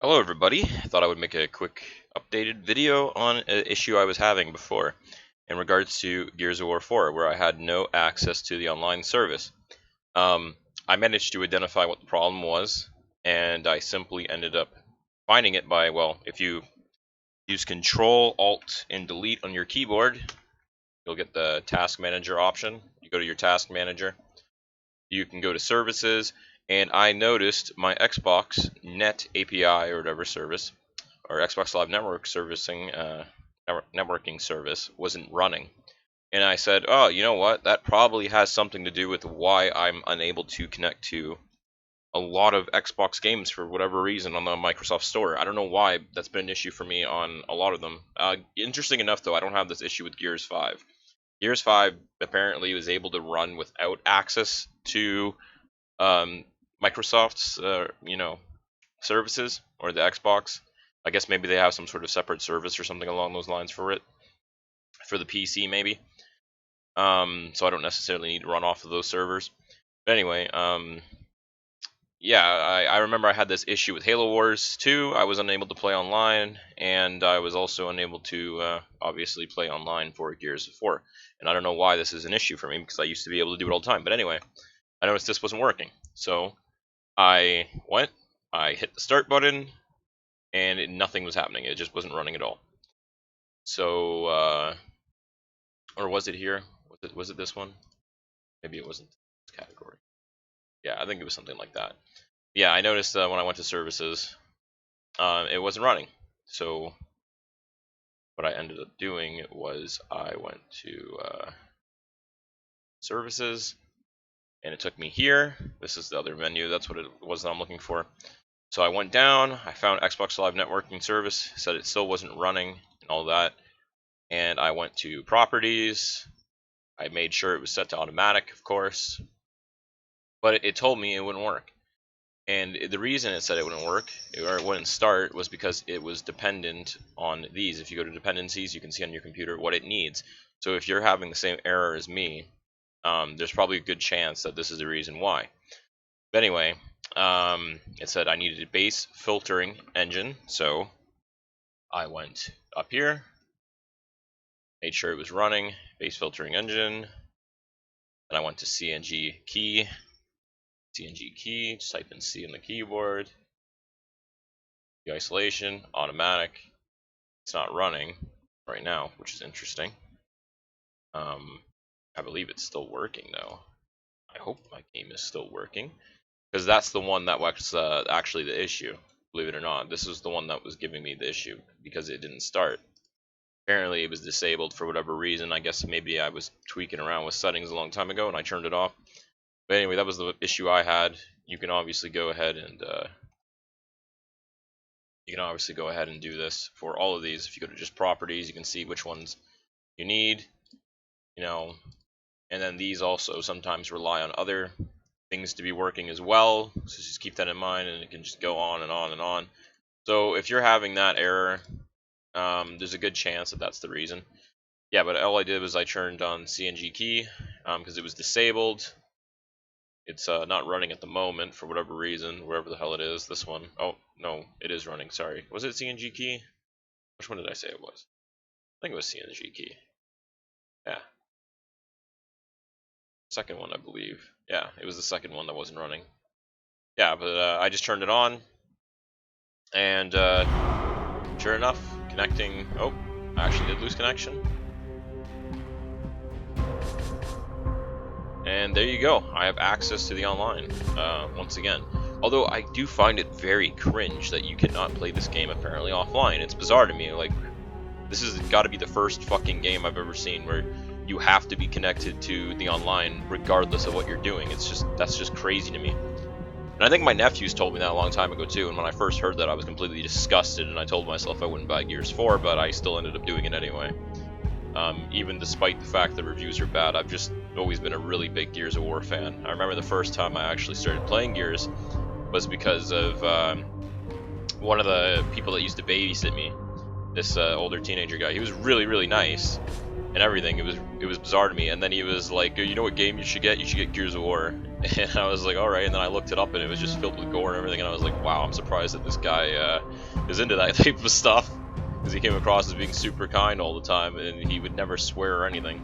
Hello everybody, I thought I would make a quick updated video on an issue I was having before in regards to Gears of War 4 where I had no access to the online service. I managed to identify what the problem was, and I simply ended up finding it by, well, if you use Control, Alt, and Delete on your keyboard, you'll get the Task Manager option. You go to your Task Manager, you can go to Services, and I noticed my Xbox Net API or whatever service, or Xbox Live Network networking service wasn't running. And I said, oh, you know what? That probably has something to do with why I'm unable to connect to a lot of Xbox games for whatever reason on the Microsoft Store. I don't know why that's been an issue for me on a lot of them. Interesting enough, though, I don't have this issue with Gears 5. Gears 5 apparently was able to run without access to Microsoft's, services or the Xbox. I guess maybe they have some sort of separate service or something along those lines for it, for the PC maybe. So I don't necessarily need to run off of those servers. But anyway, yeah, I remember I had this issue with Halo Wars 2. I was unable to play online, and I was also unable to obviously play online for Gears of 4. And I don't know why this is an issue for me, because I used to be able to do it all the time. But anyway, I noticed this wasn't working. So I hit the start button, and nothing was happening. It just wasn't running at all. So, or was it here? Was it this one? Maybe it wasn't this category. Yeah, I think it was something like that. Yeah, I noticed when I went to services, it wasn't running. So what I ended up doing was I went to services, and it took me here. This is the other menu. That's what it was that I'm looking for. So I went down, I found Xbox Live Networking Service, said it still wasn't running and all that. And I went to Properties. I made sure it was set to automatic, of course. But it told me it wouldn't work. And the reason it said it wouldn't work, or it wouldn't start, was because it was dependent on these. If you go to dependencies, you can see on your computer what it needs. So if you're having the same error as me, there's probably a good chance that this is the reason why. But anyway, it said I needed a base filtering engine, so I went up here, made sure it was running, base filtering engine, and I went to CNG key, just type in C on the keyboard, the isolation, automatic. It's not running right now, which is interesting. I believe it's still working though. I hope my game is still working, because that's the one that was actually the issue. Believe it or not, this was the one that was giving me the issue because it didn't start. Apparently it was disabled for whatever reason. I guess maybe I was tweaking around with settings a long time ago and I turned it off. But anyway, that was the issue I had. You can obviously go ahead and do this for all of these. If you go to just properties, you can see which ones you need, and then these also sometimes rely on other things to be working as well, so just keep that in mind, and it can just go on and on and on. So if you're having that error, there's a good chance that that's the reason. Yeah, but all I did was I turned on CNG key because it was disabled. It's not running at the moment for whatever reason, wherever the hell it is. This one. Oh no, it is running. Sorry, was it CNG key? Which one did I say it was? I think it was CNG key. Yeah, second one, I believe. Yeah, it was the second one that wasn't running. Yeah, but I just turned it on, and sure enough, connecting. Oh, I actually did lose connection. And there you go. I have access to the online once again. Although I do find it very cringe that you cannot play this game apparently offline. It's bizarre to me. Like, this has got to be the first fucking game I've ever seen where you have to be connected to the online regardless of what you're doing. That's just crazy to me. And I think my nephews told me that a long time ago too, and when I first heard that I was completely disgusted, and I told myself I wouldn't buy Gears 4, but I still ended up doing it anyway. Even despite the fact that reviews are bad, I've just always been a really big Gears of War fan. I remember the first time I actually started playing Gears was because of one of the people that used to babysit me, this older teenager guy. He was really, really nice, and everything. It was bizarre to me. And then he was like, you know what game you should get? You should get Gears of War. And I was like, alright. And then I looked it up, and it was just filled with gore and everything. And I was like, wow, I'm surprised that this guy is into that type of stuff, because he came across as being super kind all the time, and he would never swear or anything.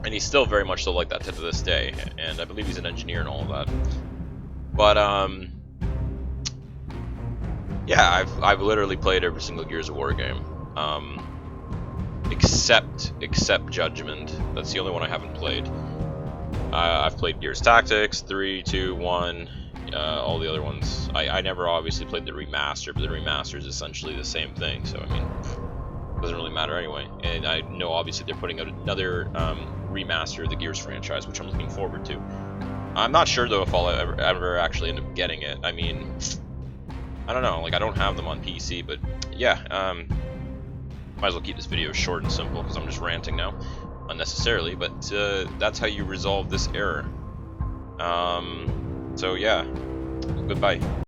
And he's still very much so like that to this day. And I believe he's an engineer and all of that. But yeah, I've literally played every single Gears of War game, except Judgment. That's the only one I haven't played. I've played Gears Tactics 3, 2, 1, all the other ones. I never obviously played the remaster, but the remaster is essentially the same thing. So I mean, it doesn't really matter anyway. And I know obviously they're putting out another remaster of the Gears franchise, which I'm looking forward to. I'm not sure though if I'll ever actually end up getting it. I mean, I don't know, like I don't have them on PC, but yeah, might as well keep this video short and simple because I'm just ranting now unnecessarily, but that's how you resolve this error. So yeah, goodbye.